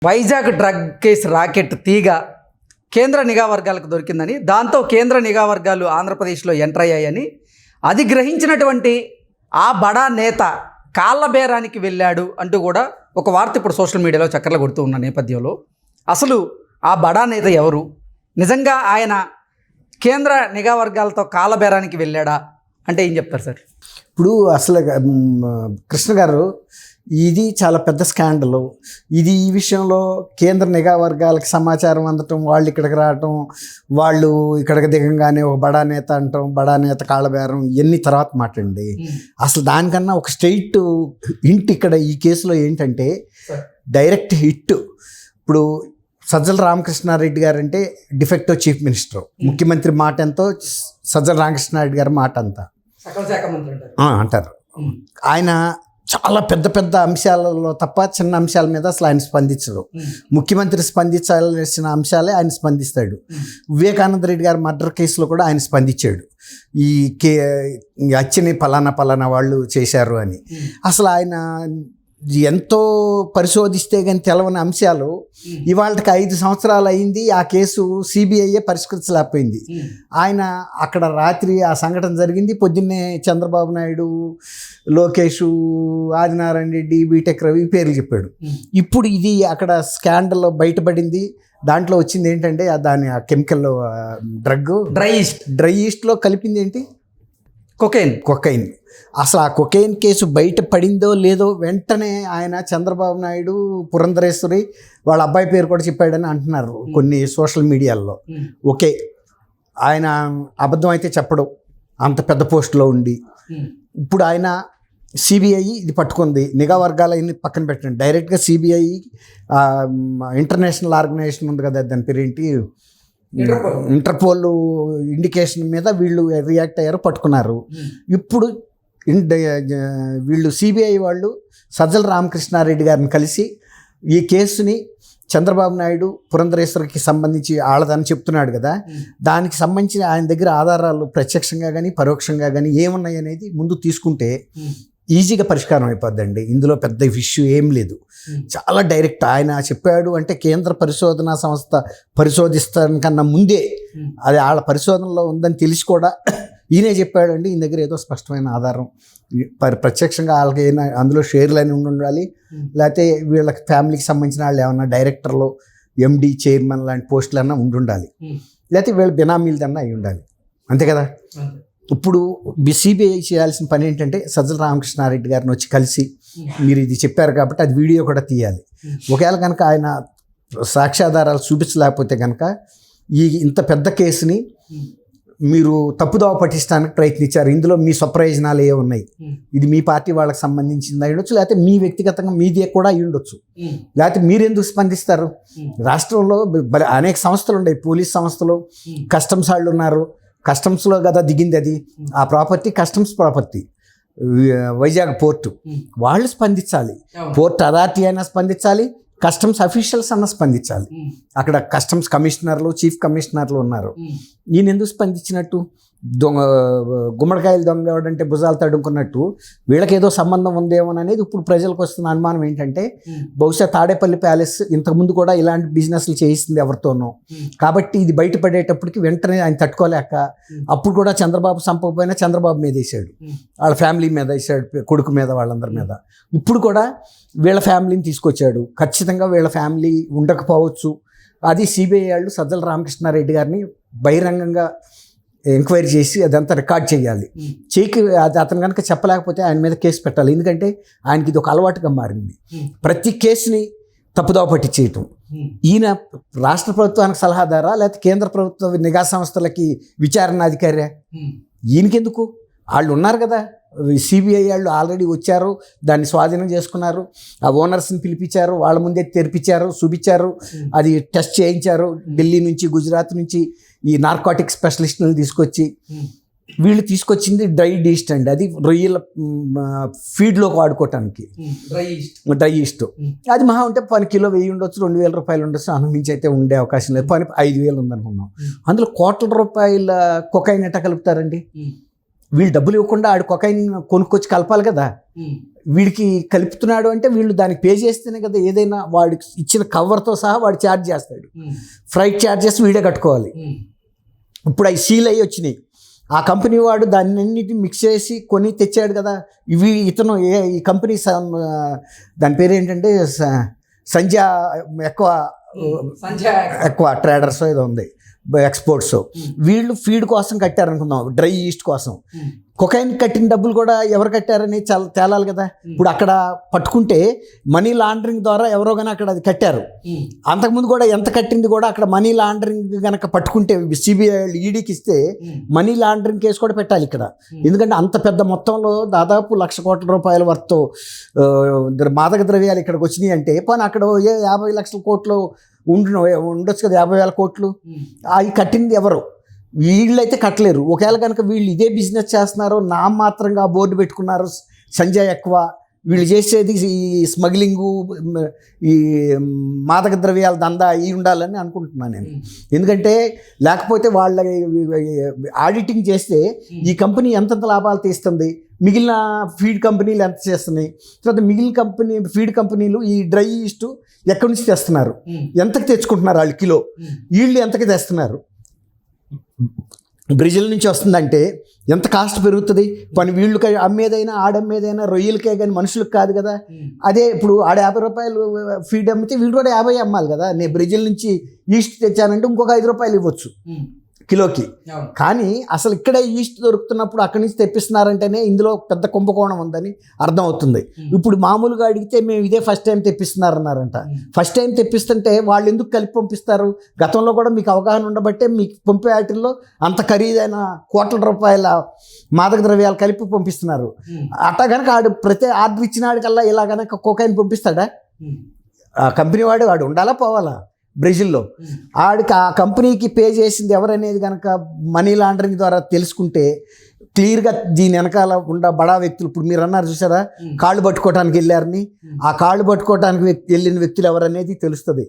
Vizag drug case rocket తీగ కేంద్ర నిఘా వర్గాలకు దొరికిందని, దాంతో కేంద్ర నిఘా వర్గాలు ఆంధ్రప్రదేశ్లో ఎంటర్ అయ్యాయని, అది గ్రహించినటువంటి ఆ బడా నేత కాళ్ళ బేరానికి వెళ్ళాడు అంటూ కూడా ఒక వార్త ఇప్పుడు సోషల్ మీడియాలో చక్కర్లు కొడుతూ ఉన్న నేపథ్యంలో అసలు ఆ బడా నేత ఎవరు? నిజంగా ఆయన కేంద్ర నిఘా వర్గాలతో కాళ్ళ బేరానికి వెళ్ళాడా అంటే ఏం చెప్తారు సార్? ఇప్పుడు అసలు కృష్ణ గారు, ఇది చాలా పెద్ద స్కాండల్. ఇది ఈ విషయంలో కేంద్ర నిఘా వర్గాలకు సమాచారం అందటం, వాళ్ళు ఇక్కడికి రావటం, వాళ్ళు ఇక్కడికి దిగంగానే ఒక బడా నేత అంటాం, బడా నేత కాళ్ళబేరం, ఇవన్నీ తర్వాత మాట్లాడండి. అసలు దానికన్నా ఒక స్ట్రైట్ హింట్ ఇక్కడ ఈ కేసులో ఏంటంటే డైరెక్ట్ హిట్. ఇప్పుడు సజ్జల రామకృష్ణారెడ్డి గారు అంటే డిఫెక్టివ్ చీఫ్ మినిస్టర్, ముఖ్యమంత్రి మాట ఎంతో సజ్జల రామకృష్ణారెడ్డి గారి మాట అంతా అంటారు. ఆయన చాలా పెద్ద పెద్ద అంశాలలో తప్ప చిన్న అంశాల మీద అసలు ఆయన స్పందించడు. ముఖ్యమంత్రి స్పందించాల్సిన అంశాలే ఆయన స్పందిస్తాడు. వివేకానంద రెడ్డి గారి మర్డర్ కేసులో కూడా ఆయన స్పందించాడు, ఈ అచ్చని పలానా వాళ్ళు చేశారు అని. అసలు ఆయన ఎంతో పరిశోధిస్తే కానీ తెలవని అంశాలు ఇవాళకి 5 సంవత్సరాలు అయింది. ఆ కేసు సిబిఐయే పరిష్కరించలేకపోయింది. ఆయన అక్కడ రాత్రి ఆ సంఘటన జరిగింది, పొద్దున్నే చంద్రబాబు నాయుడు, లోకేష్, ఆదినారాయణ రెడ్డి, బీటెక్ రవి పేర్లు చెప్పాడు. ఇప్పుడు ఇది అక్కడ స్కాండల్లో బయటపడింది. దాంట్లో వచ్చింది ఏంటంటే దాని ఆ కెమికల్ డ్రగ్ డ్రై ఈస్ట్లో కలిపింది ఏంటి, కొకైన్. అసలు ఆ కొకైన్ కేసు బయట పడిందో లేదో వెంటనే ఆయన చంద్రబాబు నాయుడు, పురంధరేశ్వరి వాళ్ళ అబ్బాయి పేరు కూడా చెప్పాడని అంటున్నారు కొన్ని సోషల్ మీడియాల్లో. ఓకే, ఆయన అబద్ధం అయితే చెప్పడం, అంత పెద్ద పోస్టులో ఉండి. ఇప్పుడు ఆయన సిబిఐ ఇది పట్టుకుంది, నిఘా వర్గాలన్నీ పక్కన పెట్టండి, డైరెక్ట్గా సిబిఐ ఇంటర్నేషనల్ ఆర్గనైజేషన్ ఉంది కదా, దాని పేరు ఏంటి, ఇంటర్పోల్ ఇండికేషన్ మీద వీళ్ళు రియాక్ట్ అయ్యారు, పట్టుకున్నారు. ఇప్పుడు వీళ్ళు సిబిఐ వాళ్ళు సజ్జల రామకృష్ణారెడ్డి గారిని కలిసి ఈ కేసుని చంద్రబాబు నాయుడు, పురంధరేశ్వరికి సంబంధించి ఆడదని చెప్తున్నాడు కదా, దానికి సంబంధించిన ఆయన దగ్గర ఆధారాలు ప్రత్యక్షంగా కానీ పరోక్షంగా కానీ ఏమున్నాయి అనేది ముందు తీసుకుంటే ఈజీగా పరిష్కారం అయిపోద్దండి. ఇందులో పెద్ద ఇష్యూ ఏం లేదు, చాలా డైరెక్ట్. ఆయన చెప్పాడు అంటే కేంద్ర పరిశోధనా సంస్థ పరిశోధిస్తానికన్నా ముందే అది వాళ్ళ పరిశోధనలో ఉందని తెలిసి కూడా ఈయనే చెప్పాడు అండి. ఈయన దగ్గర ఏదో స్పష్టమైన ఆధారం, ప్రత్యక్షంగా వాళ్ళకి ఏమైనా అందులో షేర్లు అని ఉండాలి, లేకపోతే వీళ్ళకి ఫ్యామిలీకి సంబంధించిన వాళ్ళు ఏమన్నా డైరెక్టర్లు, ఎండి, చైర్మన్ లాంటి పోస్టులన్నా ఉండాలి, లేకపోతే వీళ్ళ బినామీలదన్నా అయి ఉండాలి, అంతే కదా. ఇప్పుడు సిబిఐ చేయాల్సిన పని ఏంటంటే సజ్జల రామకృష్ణారెడ్డి గారిని వచ్చి కలిసి, మీరు ఇది చెప్పారు కాబట్టి అది వీడియో కూడా తీయాలి. ఒకవేళ కనుక ఆయన సాక్ష్యాధారాలు చూపించలేకపోతే కనుక ఇంత పెద్ద కేసుని మీరు తప్పుదోవ పట్టించడానికి ప్రయత్నించారు, ఇందులో మీ స్వప్రయోజనాలు ఏ ఉన్నాయి, ఇది మీ పార్టీ వాళ్ళకి సంబంధించింది అయి ఉండొచ్చు, లేకపోతే మీ వ్యక్తిగతంగా మీదే కూడా అయి ఉండొచ్చు, లేకపోతే మీరెందుకు స్పందిస్తారు? రాష్ట్రంలో అనేక సంస్థలు ఉన్నాయి, పోలీస్ సంస్థలు, కస్టమ్స్ వాళ్ళు ఉన్నారు, కస్టమ్స్లో కదా దిగింది అది, ఆ property customs property, Vizag port, వాళ్ళు స్పందించాలి, పోర్ట్ అథారిటీ అయినా స్పందించాలి, కస్టమ్స్ అఫీషియల్స్ అన్న స్పందించాలి. అక్కడ కస్టమ్స్ కమిషనర్లు, చీఫ్ కమిషనర్లు ఉన్నారు. ఈయన ఎందుకు స్పందించినట్టు? గుమ్మడికాయలు దొంగ ఎవడంటే భుజాలు తడుముకున్నట్టు వీళ్ళకి ఏదో సంబంధం ఉందేమోననేది ఇప్పుడు ప్రజలకు వస్తున్న అనుమానం ఏంటంటే, బహుశా తాడేపల్లి ప్యాలెస్ ఇంతకుముందు కూడా ఇలాంటి బిజినెస్లు చేయిస్తుంది ఎవరితోనో, కాబట్టి ఇది బయటపడేటప్పటికి వెంటనే ఆయన తట్టుకోలేక అప్పుడు కూడా చంద్రబాబు సంపకపోయినా చంద్రబాబు మీద వేసాడు, వాళ్ళ ఫ్యామిలీ మీద వేసాడు, కొడుకు మీద, వాళ్ళందరి మీద. ఇప్పుడు కూడా వీళ్ళ ఫ్యామిలీని తీసుకొచ్చాడు. ఖచ్చితంగా వీళ్ళ ఫ్యామిలీ ఉండకపోవచ్చు. అది సిబిఐ వాళ్ళు సజ్జల రామకృష్ణారెడ్డి గారిని బహిరంగంగా ఎంక్వైరీ చేసి అదంతా రికార్డ్ చేయాలి. అది అతను కనుక చెప్పలేకపోతే ఆయన మీద కేసు పెట్టాలి. ఎందుకంటే ఆయనకి ఇది ఒక అలవాటుగా మారింది, ప్రతి కేసుని తప్పుదోవ పట్టించేయటం. ఈయన రాష్ట్ర ప్రభుత్వానికి సలహాదారా, లేకపోతే కేంద్ర ప్రభుత్వ నిఘా సంస్థలకి విచారణాధికారా? ఈయనకెందుకు? వాళ్ళు ఉన్నారు కదా, సిబిఐ వాళ్ళు ఆల్రెడీ వచ్చారు, దాన్ని స్వాధీనం చేసుకున్నారు, ఆ ఓనర్స్ని పిలిపించారు, వాళ్ళ ముందే తెరిపించారు, చూపించారు, అది టెస్ట్ చేయించారు. ఢిల్లీ నుంచి, గుజరాత్ నుంచి ఈ నార్కోటిక్ స్పెషలిస్టులను తీసుకొచ్చి, వీళ్ళు తీసుకొచ్చింది డ్రై ఈస్ట్ అండి, అది రొయ్యల ఫీడ్లోకి వాడుకోవటానికి డ్రై ఈస్ట్. అది మహా ఉంటే 10 కిలో 1000 ఉండొచ్చు, 2000 రూపాయలు ఉండొచ్చు, అనుమించి అయితే ఉండే అవకాశం లేదు. 5000 ఉందనుకున్నాం. అందులో ₹1,00,00,000 కొకైన్ ఎట్ట కలుపుతారండి? వీళ్ళు డబ్బులు ఇవ్వకుండా ఆడు కొకైన్ కొనుక్కొచ్చి కలపాలి కదా. వీడికి కలుపుతున్నాడు అంటే వీళ్ళు దానికి పే చేస్తేనే కదా ఏదైనా వాడికి ఇచ్చిన కవర్తో సహా వాడు ఛార్జ్ చేస్తాడు. ఫ్రైట్ ఛార్జెస్ వీడే కట్టుకోవాలి. ఇప్పుడు అవి సీల్ అయ్యి వచ్చినాయి. ఆ కంపెనీ వాడు దాన్ని మిక్స్ చేసి కొని తెచ్చాడు కదా. ఇతను ఈ కంపెనీ దాని పేరు ఏంటంటే ఎక్కువ ట్రేడర్స్ ఏదో ఉంది, ఎక్స్పోర్ట్స్. వీళ్ళు ఫీడ్ కోసం కట్టారనుకుందాం, డ్రై ఈస్ట్ కోసం. కొకైన్ కట్టిన డబ్బులు కూడా ఎవరు కట్టారని చాలా తేలాలి కదా. ఇప్పుడు అక్కడ పట్టుకుంటే మనీ లాండరింగ్ ద్వారా ఎవరో కానీ అక్కడ అది కట్టారు. అంతకుముందు కూడా ఎంత కట్టింది కూడా అక్కడ మనీ లాండరింగ్ కనుక పట్టుకుంటే సిబిఐ ఈడీకి ఇస్తే మనీ లాండరింగ్ కేసు కూడా పెట్టాలి ఇక్కడ. ఎందుకంటే అంత పెద్ద మొత్తంలో దాదాపు 1,00,000 కోట్ల రూపాయల వర్త్ మాదక ద్రవ్యాలు ఇక్కడికి వచ్చినాయి అంటే పోనీ అక్కడ 50 లక్షల కోట్లు ఉండొచ్చు కదా, 50,000 కోట్లు. అవి కట్టింది ఎవరు? వీళ్ళైతే కట్టలేరు. ఒకవేళ కనుక వీళ్ళు ఇదే బిజినెస్ చేస్తున్నారో నామమాత్రంగా బోర్డు పెట్టుకున్నారు సంజయ్ ఎక్కువ, వీళ్ళు చేసేది ఈ స్మగ్లింగు, ఈ మాదక ద్రవ్యాల దందా అయి ఉండాలని అనుకుంటున్నాను నేను. ఎందుకంటే లేకపోతే వాళ్ళ ఆడిటింగ్ చేస్తే ఈ కంపెనీ ఎంతెంత లాభాలు తీస్తుంది, మిగిలిన ఫీడ్ కంపెనీలు ఎంత చేస్తున్నాయి, తర్వాత మిగిలిన ఫీడ్ కంపెనీలు ఈ డ్రై ఈస్ట్ ఎక్కడి నుంచి తెస్తున్నారు, ఎంతకి తెచ్చుకుంటున్నారు వాళ్ళు కిలో, వీళ్ళు ఎంతకి తెస్తున్నారు. బ్రెజిల్ నుంచి వస్తుందంటే ఎంత కాస్ట్ పెరుగుతుంది. పని వీళ్ళు అమ్మేదైనా ఆడమ్మేదైనా రొయ్యలకే కానీ మనుషులకు కాదు కదా. అదే ఇప్పుడు ఆడ 50 రూపాయలు ఫీడ్ అమ్మితే వీళ్ళు కూడా 50 అమ్మాలి కదా. నేను బ్రెజిల్ నుంచి ఈస్ట్ తెచ్చానంటే ఇంకొక 5 రూపాయలు ఇవ్వచ్చు కిలోకి. కానీ అసలు ఇక్కడే ఈస్ట్ దొరుకుతున్నప్పుడు అక్కడి నుంచి తెప్పిస్తున్నారంటేనే ఇందులో పెద్ద కుంభకోణం ఉందని అర్థం అవుతుంది. ఇప్పుడు మామూలుగా అడిగితే మేము ఇదే ఫస్ట్ టైం తెప్పిస్తున్నారన్నారంట. ఫస్ట్ టైం తెప్పిస్తుంటే వాళ్ళు ఎందుకు కలిపి పంపిస్తారు? గతంలో కూడా మీకు అవగాహన ఉండబట్టే మీకు పంపే వాటిల్లో అంత ఖరీదైన కోట్ల రూపాయల మాదక ద్రవ్యాలు కలిపి పంపిస్తున్నారు. అట్టా కనుక ఆడు ప్రతి ఆర్డర్ ఇచ్చినాడికల్లా ఇలా కనుక కోకైన్ పంపిస్తాడా? ఆ కంపెనీ వాడు ఉండాలా పోవాలా? బ్రెజిల్లో ఆడికి ఆ కంపెనీకి పే చేసింది ఎవరనేది కనుక మనీ లాండరింగ్ ద్వారా తెలుసుకుంటే క్లియర్గా దీని వెనకాల ఉన్న బడా వ్యక్తులు, ఇప్పుడు మీరు అన్నారు చూసారా కాళ్ళు పట్టుకోవటానికి వెళ్ళారని, ఆ కాళ్ళు పట్టుకోవటానికి వెళ్ళిన వ్యక్తులు ఎవరనేది తెలుస్తుంది.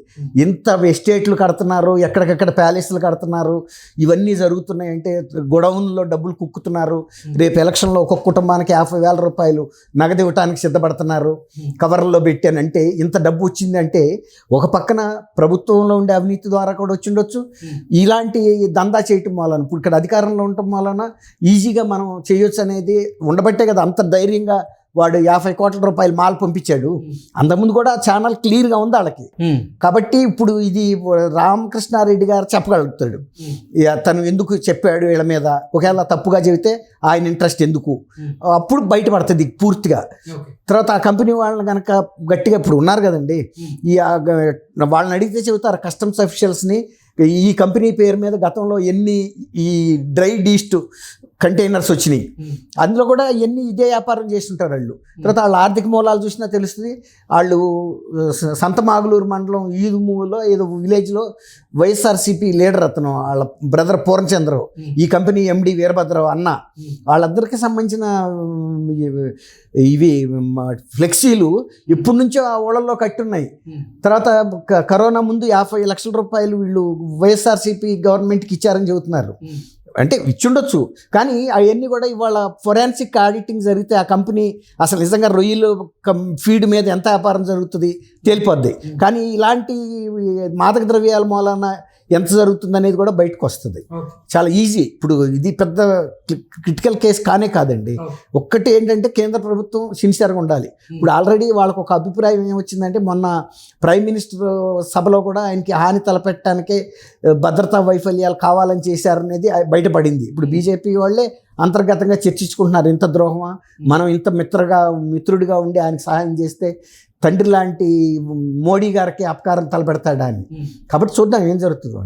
ఎంత ఎస్టేట్లు కడుతున్నారు, ఎక్కడికెక్కడ ప్యాలెస్లు కడుతున్నారు, ఇవన్నీ జరుగుతున్నాయంటే గొడౌన్లో డబ్బులు కుక్కుతున్నారు. రేపు ఎలక్షన్లో ఒక్కొక్క కుటుంబానికి 50,000 రూపాయలు నగదు ఇవ్వటానికి సిద్ధపడుతున్నారు కవర్లో పెట్టానంటే. ఇంత డబ్బు వచ్చిందంటే ఒక పక్కన ప్రభుత్వంలో ఉండే అవినీతి ద్వారా కూడా వచ్చిండొచ్చు, ఇలాంటి దందా చేయటం వలన, ఇప్పుడు ఇక్కడ అధికారంలో ఉండటం వలన ఈజీగా మనం చేయొచ్చు అనేది ఉండబట్టే కదా అంత ధైర్యంగా వాడు 50 కోట్ల రూపాయలు మాల్ పంపించాడు. అంతకుముందు కూడా ఛానల్ క్లియర్గా ఉంది వాళ్ళకి. కాబట్టి ఇప్పుడు ఇది రామకృష్ణారెడ్డి గారు చెప్పగలుగుతాడు తను ఎందుకు చెప్పాడు వీళ్ళ మీద. ఒకవేళ తప్పుగా చెబితే ఆయన ఇంట్రెస్ట్ ఎందుకు, అప్పుడు బయటపడుతుంది పూర్తిగా. తర్వాత ఆ కంపెనీ వాళ్ళని కనుక గట్టిగా ఇప్పుడు ఉన్నారు కదండి, ఈ వాళ్ళని అడిగితే చెబుతారు కస్టమ్స్ అఫీషియల్స్ని, ఈ కంపెనీ పేరు మీద గతంలో ఎన్ని ఈ డ్రై ఈస్ట్ కంటైనర్స్ వచ్చినాయి, అందులో కూడా ఎన్ని ఇదే వ్యాపారం చేస్తుంటారు వాళ్ళు. తర్వాత వాళ్ళ ఆర్థిక మూలాలు చూసినా తెలుస్తుంది. వాళ్ళు సంతమాగులూరు మండలం ఈదుమూలో ఏదో విలేజ్లో వైఎస్ఆర్సీపీ లీడర్ అతను, వాళ్ళ బ్రదర్ పూర్ణచంద్రరావు, ఈ కంపెనీ ఎండి వీరభద్రరావు అన్న, వాళ్ళందరికీ సంబంధించిన ఇవి ఫ్లెక్సీలు ఇప్పటి నుంచో ఆ ఊళ్ళల్లో కట్టున్నాయి. తర్వాత కరోనా ముందు 50 లక్షల రూపాయలు వీళ్ళు వైఎస్ఆర్సీపీ గవర్నమెంట్కి ఇచ్చారని చెబుతున్నారు. అంటే ఇచ్చుండొచ్చు, కానీ అవన్నీ కూడా ఇవాళ ఫొరెన్సిక్ ఆడిటింగ్ జరిగితే ఆ కంపెనీ అసలు నిజంగా రొయ్యలు ఫీడ్ మీద ఎంత వ్యాపారం జరుగుతుంది తేలిపోద్ది. కానీ ఇలాంటి మాదక ద్రవ్యాల మూలన ఎంత జరుగుతుంది అనేది కూడా బయటకు వస్తుంది. చాలా ఈజీ. ఇప్పుడు ఇది పెద్ద క్రిటికల్ కేసు కానే కాదండి. ఒక్కటి ఏంటంటే కేంద్ర ప్రభుత్వం సిన్సియర్గా ఉండాలి. ఇప్పుడు ఆల్రెడీ వాళ్ళకు ఒక అభిప్రాయం ఏమొచ్చిందంటే మొన్న ప్రైమ్ మినిస్టర్ సభలో కూడా ఆయనకి హాని తలపెట్టడానికే భద్రతా వైఫల్యాలు కావాలని చేశారనేది బయటపడింది. ఇప్పుడు బీజేపీ వాళ్ళే అంతర్గతంగా చర్చించుకుంటున్నారు, ఇంత ద్రోహమా, మనం ఇంత మిత్రుడిగా ఉండి ఆయనకు సహాయం చేస్తే తండ్రి లాంటి మోడీ గారికి అపకారం తలపెడతాడా అని. కాబట్టి చూద్దాం ఏం జరుగుతుందో.